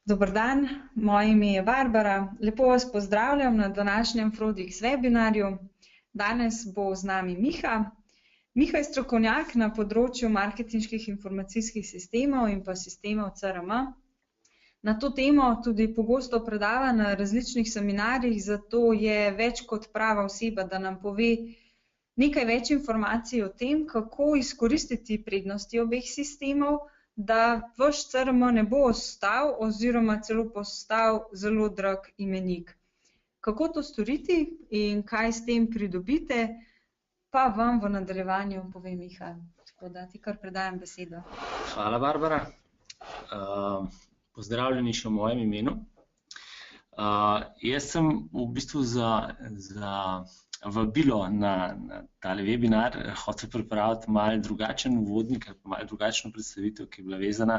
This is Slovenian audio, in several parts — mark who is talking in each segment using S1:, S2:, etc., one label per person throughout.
S1: Dober dan, moje ime je Barbara. Lepo vas pozdravljam na današnjem Frodix webinarju. Danes bo z nami Miha. Miha je strokovnjak na področju marketinških informacijskih sistemov in pa sistemov CRM. Na to temo tudi pogosto predava na različnih seminarjih, zato je več kot prava oseba, da nam pove nekaj več informacij o tem, kako izkoristiti prednosti obeh sistemov, da vaš CRM ne bo ostal oziroma celo postal zelo drag imenik. Kako to storiti in kaj s tem pridobite, pa vam v nadaljevanju pove Miha. Tako da ti kar predajam besedo.
S2: Hvala, Barbara. Pozdravljeni še v mojem imenu. Jaz sem v bistvu za vabilo na tale webinar hotel pripraviti malo drugačen uvodnik, malo drugačno predstavitev, ki je bila vezana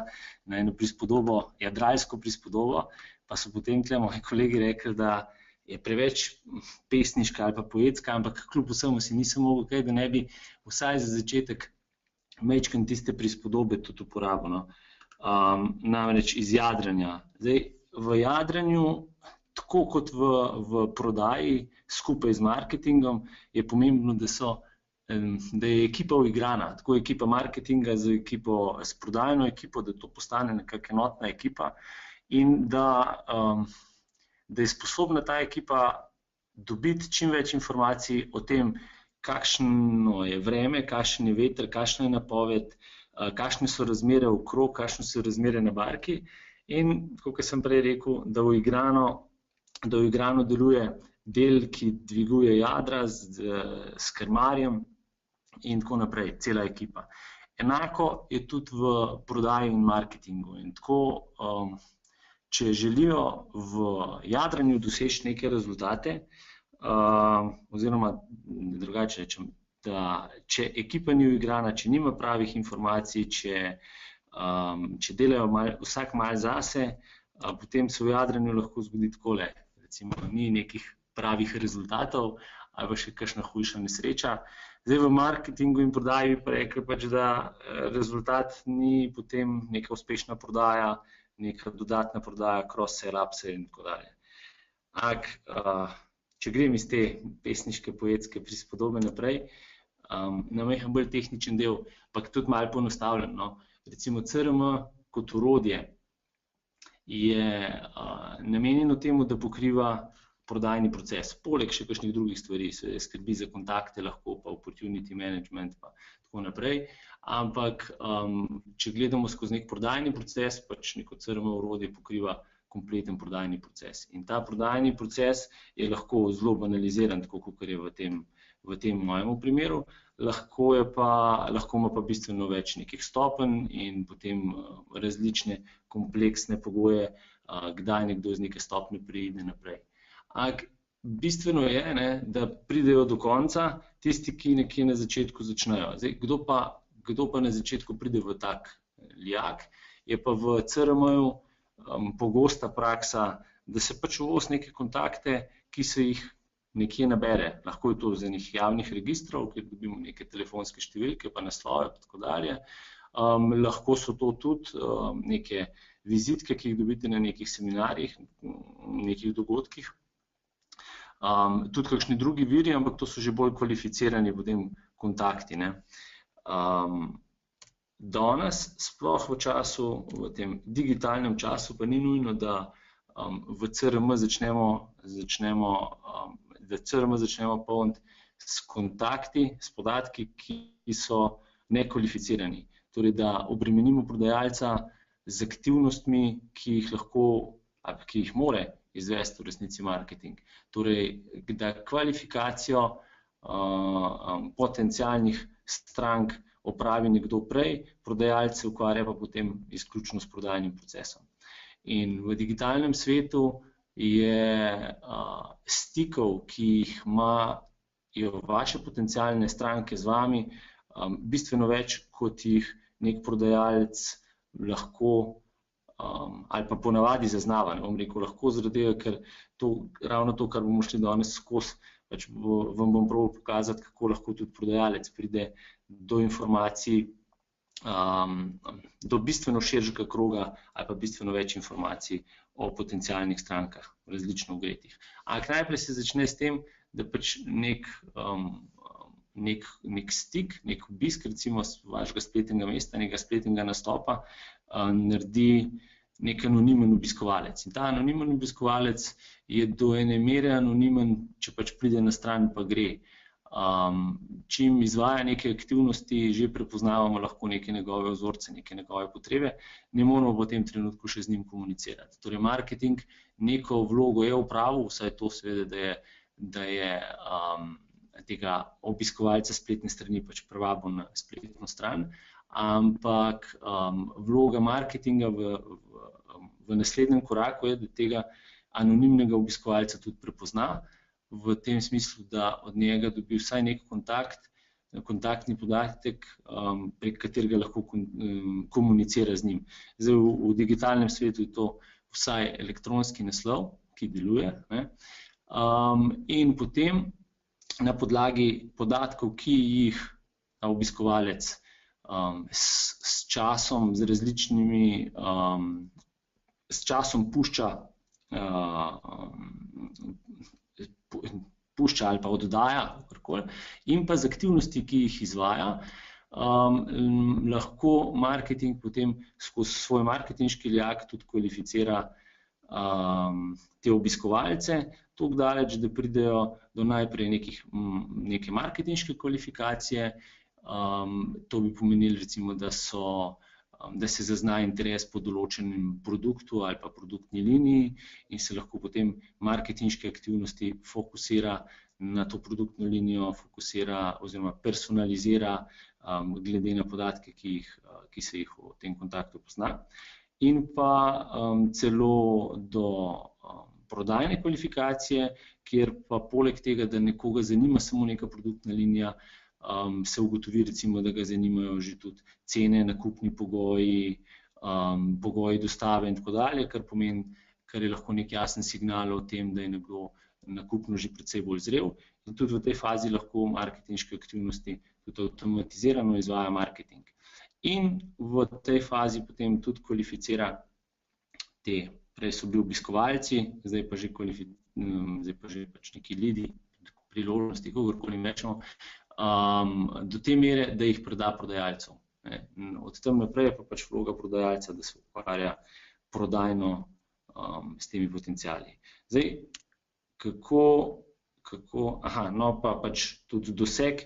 S2: na eno prispodobo, jadralsko prispodobo, pa so potem tle moji kolegi rekli, da je preveč pesniška ali pa poetska, ampak kljub vsemu si nisem mogel kaj, da ne bi vsaj za začetek majčkeno tiste prispodobe tudi uporabil. Namreč iz jadranja. Zdaj, v jadranju, tako kot v prodaji, skupaj z marketingom, je pomembno, da je ekipa uigrana, tako ekipa marketinga z ekipo, s prodajno ekipo, da to postane nekako enotna ekipa in da je sposobna ta ekipa dobiti čim več informacij o tem, kakšno je vreme, kakšen je veter, kakšna je napoved, kakšne so razmere okrog, kakšne so razmere na barki in, kot sem prej rekel, da uigrano deluje del, ki dviguje jadra s krmarjem in tako naprej, cela ekipa. Enako je tudi v prodaji in marketingu. In tako, če želijo v jadranju doseči neke rezultate, oziroma drugače rečem, da če ekipa ni uigrana, če nima pravih informacij, če delajo vsak malo zase, potem se v jadranju lahko zgodi takole. Recimo, ni nekih pravih rezultatov ali pa še kakšna hujša nesreča. Zdaj v marketingu in prodaji bi pa rekli, da rezultat ni potem neka uspešna prodaja, neka dodatna prodaja, cross-sell, upsell in tako dalje. Če grem iz te pesniške, poetske prispodobe naprej, na majhen bolj tehničen del, pa tudi malo poenostavljen. Recimo CRM kot orodje je namenjeno temu, da pokriva prodajni proces, poleg še kakšnih drugih stvari, se skrbi za kontakte, lahko pa opportunity management pa tako naprej, ampak če gledamo skozi nek prodajni proces, pač neko CRM orodje pokriva kompleten prodajni proces. In ta prodajni proces je lahko zelo banaliziran, tako kot je v tem mojemu primeru, lahko ima pa bistveno več nekih stopenj in potem različne kompleksne pogoje, kdaj nekdo z neke stopnje preide naprej. Bistveno je, da pridejo do konca tisti, ki nekje na začetku začnejo. Zdaj, kdo pa na začetku pride v tak lijak, je pa v CRM-ju pogosta praksa, da se pač uvozi neke kontakte, ki se jih nekje nabere. Lahko je to iz enih javnih registrov, kjer dobimo neke telefonske številke, pa naslove, pa tako dalje. Lahko so to tudi neke vizitke, ki jih dobite na nekih seminarjih, nekih dogodkih. Tudi kakšni drugi viri, ampak to so že bolj kvalificirani potem kontakti. Danes, sploh v času, v tem digitalnem času, pa ni nujno, da v CRM začnemo polniti s kontakti, s podatki, ki so nekvalificirani. Torej, da obremenimo prodajalca z aktivnostmi, ki jih mora izvesti v resnici marketing. Torej, da kvalifikacijo potencialnih strank opravi nekdo prej, prodajalec se ukvarja pa potem izključno s prodajnim procesom. In v digitalnem svetu je stikov, ki jih imajo vaše potencialne stranke z vami, bistveno več, kot jih nek prodajalec lahko ali pa ponavadi zaznava. Bom rekel, lahko zaradi tega, ker ravno to, kar bomo šli danes skozi, pač vam bom probal pokazati, kako lahko tudi prodajalec pride do informacij do bistveno širšega kroga ali pa bistveno več informacij o potencialnih strankah, različno ogretih. Ampak najprej se začne s tem, da pač nek stik, nek obisk, recimo vašega spletnega mesta, nekega spletnega nastopa, naredi nek anonimen obiskovalec. In ta anonimen obiskovalec je do ene mere anonimen, če pač pride na stran, pa gre. Čim izvaja neke aktivnosti, že prepoznavamo lahko neke njegove vzorce, neke njegove potrebe, ne moramo v tem trenutku še z njim komunicirati. Torej, marketing neko vlogo je opravil, vsaj to seveda, da je tega obiskovalca spletne strani pač privabil na spletno stran, ampak vloga marketinga v naslednjem koraku je, da tega anonimnega obiskovalca tudi prepozna, v tem smislu, da od njega dobi vsaj nek kontaktni podatek, prek katerega lahko komunicira z njim. Zdaj, v digitalnem svetu je to vsaj elektronski naslov, ki deluje, ne? In potem na podlagi podatkov, ki jih obiskovalec s časom, z različnimi, s časom pušča ali pa oddaja, in pa z aktivnosti, ki jih izvaja, lahko marketing potem skozi svoj marketinški lijak tudi kvalificira te obiskovalce, toliko daleč, da pridejo do najprej neke marketinške kvalifikacije. To bi pomenilo, recimo, da se zazna interes po določenem produktu ali pa produktni liniji in se lahko potem marketinške aktivnosti fokusira na to produktno linijo, fokusira oziroma personalizira glede na podatke, ki se jih v tem kontaktu pozna. In pa celo do prodajne kvalifikacije, kjer pa poleg tega, da nekoga zanima samo neka produktna linija, se ugotovi, recimo, da ga zanimajo že tudi cene, nakupni pogoji, pogoji dostave in tako dalje, kar pomeni, kar je lahko nek jasen signal o tem, da je nekdo nakupno že precej bolj zrel. In tudi v tej fazi lahko marketinške aktivnosti tudi avtomatizirano izvaja marketing. In v tej fazi potem tudi kvalificira te, prej so bili obiskovalci, zdaj pa že pač neki lidi, priložnosti, kakorkoli rečemo, do te mere, da jih proda prodajalcev. Od tam naprej je pa pač vloga prodajalca, da se ukvarja prodajno s temi potenciali. Zdaj, no pa pač tudi doseg,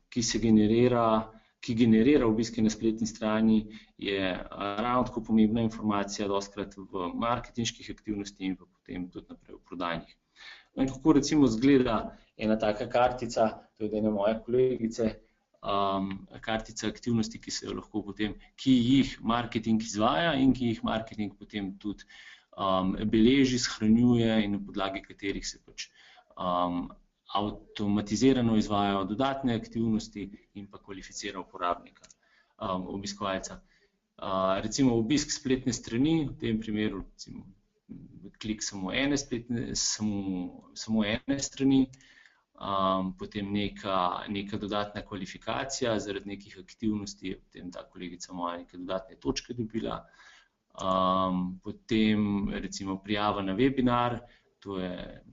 S2: ki generira obiske na spletni strani, je ravno tako pomembna informacija, dostikrat v marketinških aktivnostih in pa potem tudi naprej v prodajnih. In kako recimo izgleda ena taka kartica, to je ena moje kolegice, kartica aktivnosti, ki jih marketing izvaja in ki jih marketing potem tudi beleži, shranjuje in na podlagi katerih se pač avtomatizirano izvajajo dodatne aktivnosti in pa kvalificira uporabnika, obiskovalca. Recimo obisk spletne strani, v tem primeru recimo klik samo ene strani, potem neka dodatna kvalifikacija zaradi nekih aktivnosti, potem ta kolegica moja neke dodatne točke dobila, potem recimo prijava na webinar, to je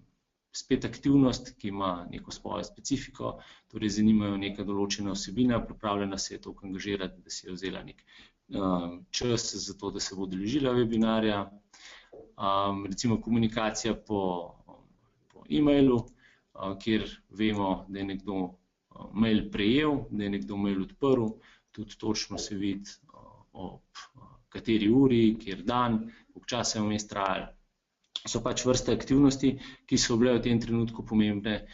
S2: spet aktivnost, ki ima neko svojo specifiko, torej zanimajo neka določena vsebina, pripravljena se je toliko angažirati, da si je vzela nek čas za to, da se bo udeležila webinarja. Recimo komunikacija po e-mailu, kjer vemo, da je nekdo mail prejel, da je nekdo mail odprl, tudi točno se vidi ob kateri uri, kjer dan, koliko časa je vmes trajalo. So pač vrste aktivnosti, ki so bile v tem trenutku pomembne,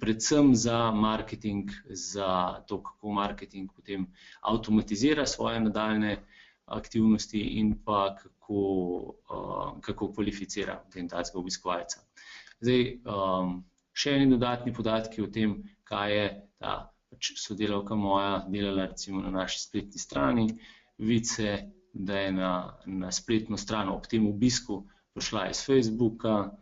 S2: predvsem za marketing, za to, kako marketing potem avtomatizira svoje nadaljne aktivnosti in pa kako kvalificira potem takega obiskovalca. Zdaj, še eni dodatni podatki o tem, kaj je ta sodelavka moja delala recimo na naši spletni strani. Vidi se, da je na spletno stran ob tem obisku prišla iz Facebooka,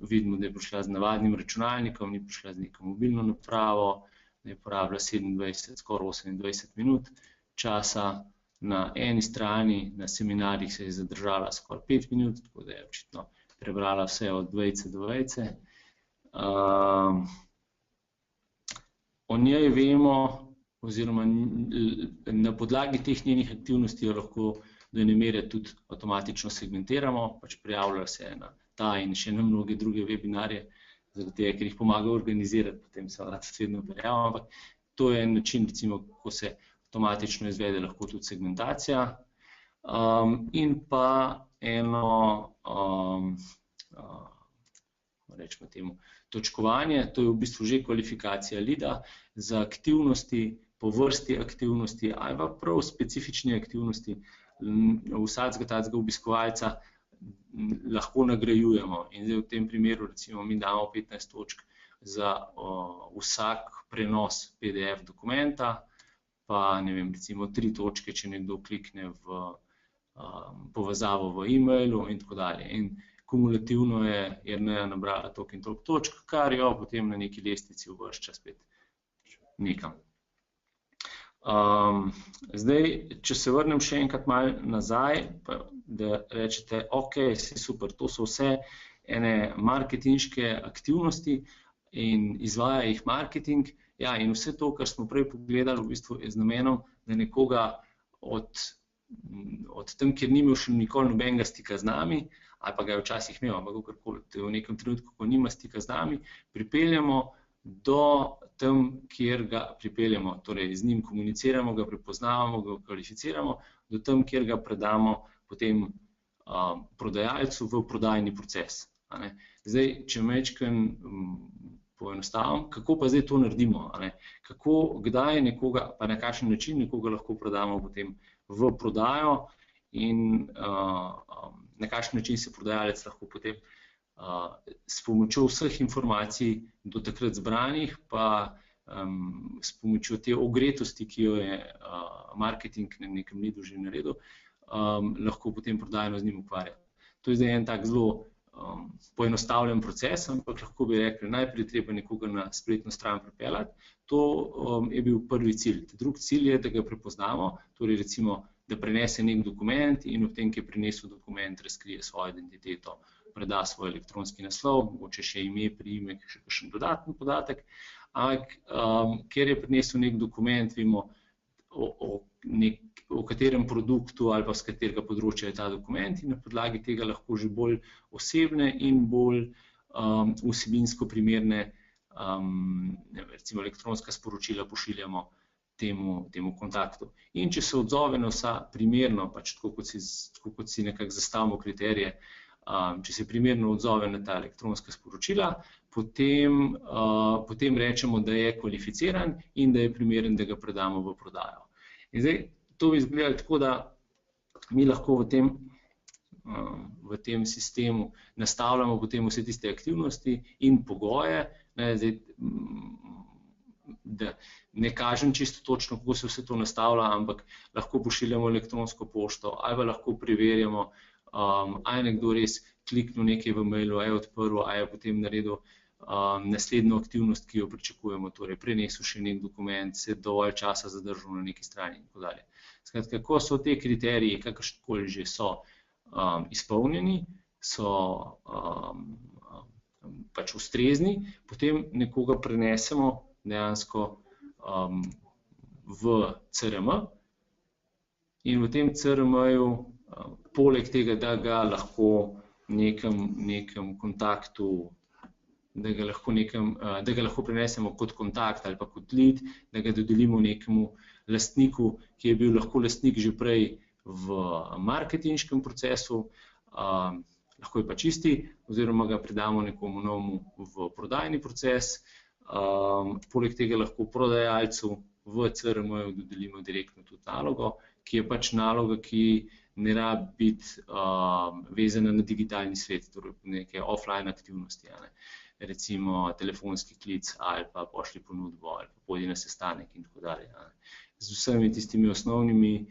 S2: vidimo, da je prišla z navadnim računalnikom, ni prišla z neko mobilno napravo, da je porabila 27, skoraj 28 minut časa. Na eni strani, na seminarjih se je zadržala skoraj 5 minut, tako da je očitno prebrala vse od vejice do vejice. O njej vemo, oziroma na podlagi teh njenih aktivnosti jo lahko do ene mere tudi avtomatično segmentiramo, pač prijavljajo se na ta in še na mnoge druge webinarje, zaradi tega, ker jih pomaga organizirati, potem se rad vedno prijavim, ampak to je način, recimo, kako se avtomatično izvede lahko tudi segmentacija. In pa eno, rečemo temu, točkovanje, to je v bistvu že kvalifikacija leada za aktivnosti, po vrsti aktivnosti ali pa prav specifične aktivnosti vsakega takega obiskovalca lahko nagrajujemo. In zdaj v tem primeru recimo mi damo 15 točk za vsak prenos PDF dokumenta, pa ne vem, recimo 3 točke, če nekdo klikne v povezavo v e-mailu in tako dalje. In kumulativno je Jerneja nabrala toliko in toliko točk, kar jo potem na neki lestvici uvršča spet nekam. Zdaj, če se vrnem še enkrat malo nazaj, pa da rečete, ok, super, to so vse ene marketinške aktivnosti in izvaja jih marketing. Ja, in vse to, kar smo prej pogledali, v bistvu je z namenom, da nekoga od tam, kjer ni imel še nikoli nobenega stika z nami, ali pa ga je včasih imel, ampak v nekem trenutku, ko nima stika z nami, pripeljamo do tam, kjer ga pripeljamo, torej z njim komuniciramo, ga prepoznavamo, ga kvalificiramo, do tam, kjer ga predamo potem prodajalcu v prodajni proces. Zdaj, če majčkeno poenostavim, kako pa zdaj to naredimo? Kako, kdaj nekoga, pa na kakšen način nekoga lahko prodamo potem v prodajo in na kakšen način se prodajalec lahko potem s pomočjo vseh informacij do takrat zbranih, pa s pomočjo te ogretosti, ki jo je marketing na nekem leadu že naredil, lahko potem prodajno z njim ukvarja. To je zdaj en tak zelo poenostavljen proces, ampak lahko bi rekli, najprej treba nekoga na spletno stran pripeljati. To je bil prvi cilj. Drugi cilj je, da ga prepoznamo, torej recimo, da prenese nek dokument in ob tem, ki je prinesel dokument, razkrije svojo identiteto, preda svoj elektronski naslov, mogoče še ime, priimek, še kakšen dodaten podatek. Ampak, ker je prinesel nek dokument, vemo, o katerem produktu ali pa z katerega področja je ta dokument in na podlagi tega lahko že bolj osebne in bolj vsebinsko primerne recimo elektronska sporočila pošiljamo temu kontaktu. In če se odzove na vsa primerno, pač tako kot si nekako zastavimo kriterije, če se primerno odzove na ta elektronska sporočila, potem rečemo, da je kvalificiran in da je primeren, da ga predamo v prodajo. In zdaj, to bi izgledalo tako, da mi lahko v tem sistemu nastavljamo potem vse tiste aktivnosti in pogoje, zdaj, da ne kažem čisto točno, kako se vse to nastavlja, ampak lahko pošiljamo elektronsko pošto ali pa lahko preverjamo, a je nekdo res kliknil nekaj v mailu, a je odprl, a je potem naredil naslednjo aktivnost, ki jo pričakujemo, torej prenesel še nek dokument, se dovolj časa zadržal na neki strani in tako dalje. Skratka, ko so te kriteriji, kakršnikoli že so izpolnjeni, so pač ustrezni, potem nekoga prenesemo dejansko v CRM in v tem CRM-ju poleg tega, da ga lahko nekem kontaktu, da ga lahko prenesemo kot kontakt ali pa kot lead, da ga dodelimo nekemu lastniku, ki je bil lahko lastnik že prej v marketinškem procesu, lahko je pa čisti, oziroma ga predamo nekomu novemu v prodajni proces. Poleg tega lahko prodajalcu v CRM-ju dodelimo direktno tudi nalogo, ki je pač naloga, ki ne rabi biti vezana na digitalni svet, torej neke offline aktivnosti, recimo telefonski klic ali pa pošlji ponudbo ali pa pojdi na sestanek in tako dalje. Z vsemi tistimi osnovnimi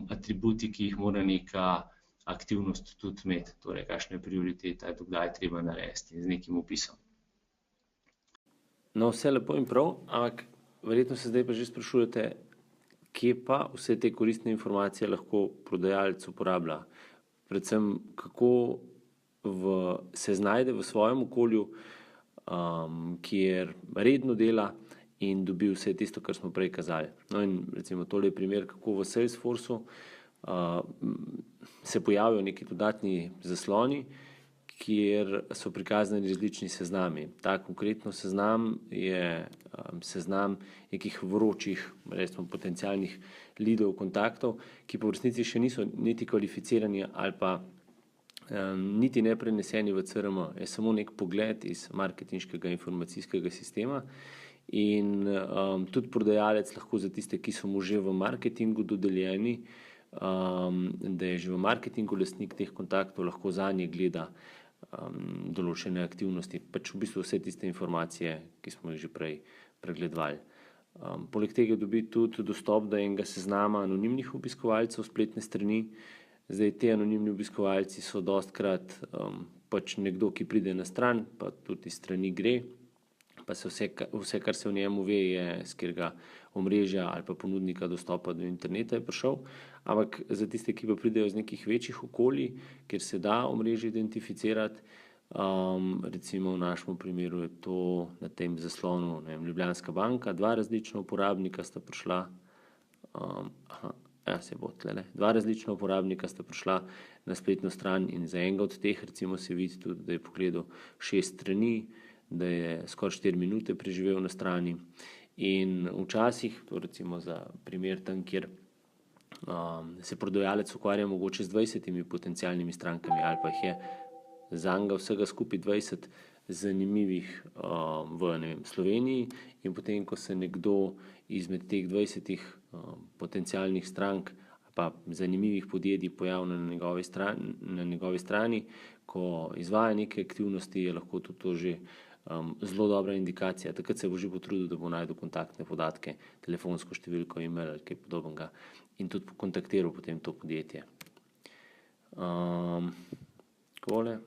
S2: atributi, ki jih mora neka aktivnost tudi imeti, torej kakšna je prioriteta, dokdaj treba narediti in z nekim opisom.
S3: No, vse lepo in prav, ampak verjetno se zdaj pa že sprašujete, kje pa vse te koristne informacije lahko prodajalec uporablja. Predvsem, kako se znajde v svojem okolju, kjer redno dela in dobi vse tisto, kar smo prej kazali. No in recimo tole je primer, kako v Salesforceu se pojavijo neki dodatni zasloni, kjer so prikazani različni seznami. Ta konkretno seznam je seznam nekih vročih, recimo potencialnih leadov, kontaktov, ki pa v resnici še niso niti kvalificirani ali pa niti ne preneseni v CRM. Je samo nek pogled iz marketinškega informacijskega sistema in tudi prodajalec lahko za tiste, ki so mu že v marketingu dodeljeni, da je že v marketingu lastnik teh kontaktov, lahko zanje gleda določene aktivnosti, pač v bistvu vse tiste informacije, ki smo jih že prej pregledovali. Poleg tega dobi tudi dostop do enega seznama anonimnih obiskovalcev spletne strani. Zdaj, te anonimni obiskovalci so dostikrat pač nekdo, ki pride na stran, pa tudi iz strani gre, pa se vse, kar se o njemu ve, je z katerega omrežja ali pa ponudnika dostopa do interneta je prišel, ampak za tiste, ki pa pridejo iz nekih večjih okolij, kjer se da omrežje identificirati, recimo v našem primeru je to na tem zaslonu, ne vem, Ljubljanska banka, dva različna uporabnika sta prišla, dva različna uporabnika sta prišla na spletno stran in za enega od teh recimo se vidi tudi, da je pogledal 6 strani, da je skoraj 4 minute preživel na strani in včasih, to recimo za primer tam, kjer se prodajalec ukvarja mogoče z 20 potencialnimi strankami ali pa jih je zanga vsega skupaj 20 zanimivih v Sloveniji in potem, ko se nekdo izmed teh 20 potencialnih strank pa zanimivih podjetij pojavlja na njegovi strani, ko izvaja neke aktivnosti, je lahko tudi to že zelo dobra indikacija. Takrat se bo že potrudil, da bo najdel kontaktne podatke, telefonsko številko, e-mail ali kaj podobnega in tudi kontaktiral potem to podjetje. Takole.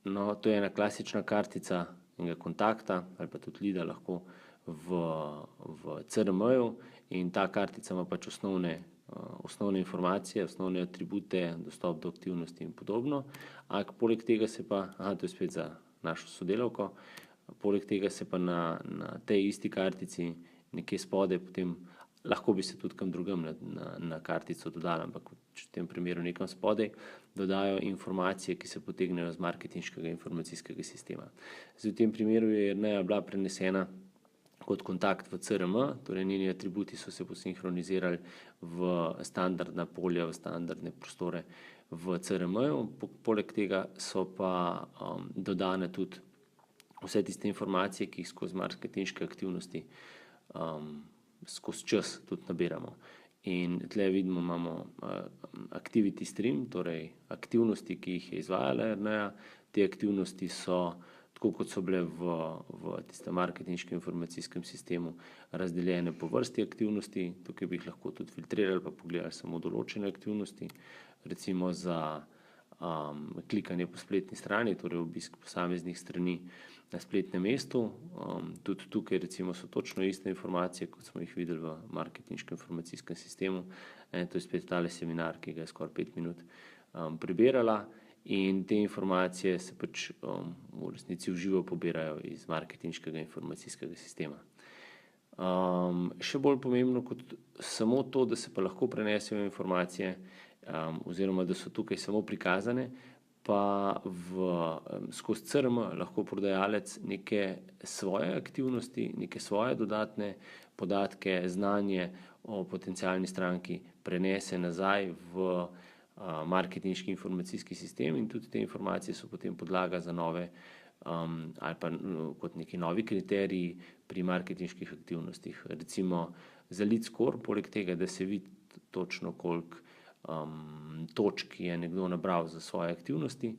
S3: No, to je ena klasična kartica enega kontakta ali pa tudi leada lahko v CRM-ju in ta kartica ima pač osnovne informacije, osnovne atribute, dostop do aktivnosti in podobno. Ampak poleg tega se pa, to je spet za našo sodelavko, poleg tega se pa na tej isti kartici nekje spodaj potem, lahko bi se tudi kam drugam na kartico dodali, ampak v tem primeru nekam spodaj, dodajo informacije, ki se potegnejo z marketinškega informacijskega sistema. Zdaj, v tem primeru je Jerneja bila prenesena kot kontakt v CRM, torej njeni atributi so se posinhronizirali v standardna polja, v standardne prostore v CRM-ju. Poleg tega so pa dodane tudi vse tiste informacije, ki jih skozi marketinške aktivnosti skozi čas tudi nabiramo. In tle vidimo, imamo activity stream, torej aktivnosti, ki jih je izvajala Jerneja. Te aktivnosti so, tako kot so bile v tistem marketinškem informacijskem sistemu, razdeljene po vrsti aktivnosti. Tukaj bi jih lahko tudi filtrirali pa pogledali samo določene aktivnosti, recimo za klikanje po spletni strani, torej obisk posameznih strani na spletnem mestu. Tudi tukaj recimo so točno iste informacije, kot smo jih videli v marketinškem informacijskem sistemu. To je spet tale seminar, ki ga je skoraj 5 minut prebirala. In te informacije se pač v resnici v živo pobirajo iz marketinškega informacijskega sistema. Še bolj pomembno kot samo to, da se pa lahko prenesejo informacije oziroma da so tukaj samo prikazane, pa skozi CRM lahko prodajalec neke svoje aktivnosti, neke svoje dodatne podatke, znanje o potencialni stranki prenese nazaj v marketinški informacijski sistem in tudi te informacije so potem podlaga za nove ali pa kot neki novi kriteriji pri marketinških aktivnostih. Recimo za lead score, poleg tega, da se vidi točno koliko točk je nekdo nabral za svoje aktivnosti,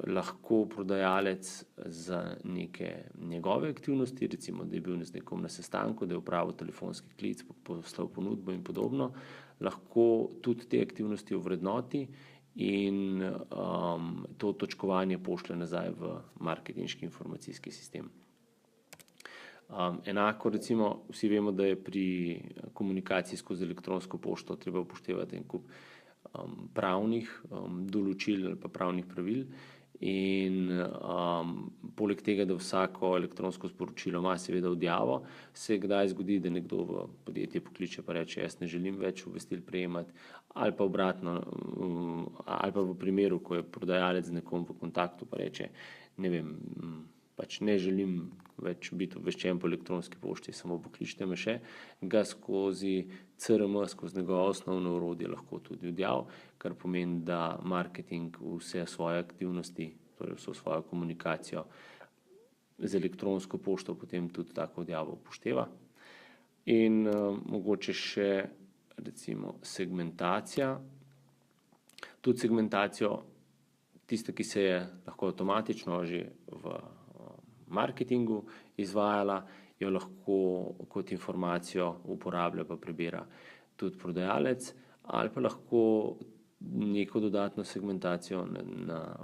S3: lahko prodajalec za neke njegove aktivnosti, recimo da je bil z nekom na sestanku, da je opravil telefonski klic, poslal ponudbo in podobno, lahko tudi te aktivnosti ovrednoti in to točkovanje pošlje nazaj v marketinški informacijski sistem. Enako recimo vsi vemo, da je pri komunikaciji skozi elektronsko pošto treba upoštevati en kup pravnih določil ali pa pravnih pravil in poleg tega, da vsako elektronsko sporočilo ima seveda odjavo, se kdaj zgodi, da nekdo v podjetje pokliče pa reče, jaz ne želim več obvestil prejemati, ali pa obratno, ali pa v primeru, ko je prodajalec z nekom v kontaktu pa reče, ne vem, pač ne želim več biti obveščen po elektronski pošti, samo pokličite me še, ga skozi CRM, skozi njegovo osnovno orodje lahko tudi odjav, kar pomeni, da marketing vse svoje aktivnosti, torej vso svojo komunikacijo z elektronsko pošto potem tudi tako odjavo upošteva. In mogoče še recimo segmentacija. Tudi segmentacijo, tista, ki se je lahko avtomatično že v marketingu izvajala, jo lahko kot informacijo uporablja pa prebira tudi prodajalec, ali pa lahko neko dodatno segmentacijo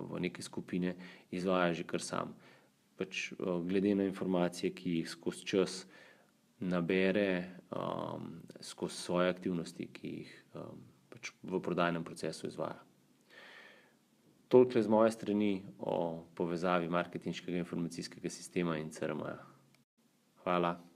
S3: v neke skupine izvaja že kar sam. Pač glede na informacije, ki jih skozi čas nabere, skozi svoje aktivnosti, ki jih pač v prodajnem procesu izvaja. Toliko z moje strani o povezavi marketinškega informacijskega sistema in CRM-ja. Hvala.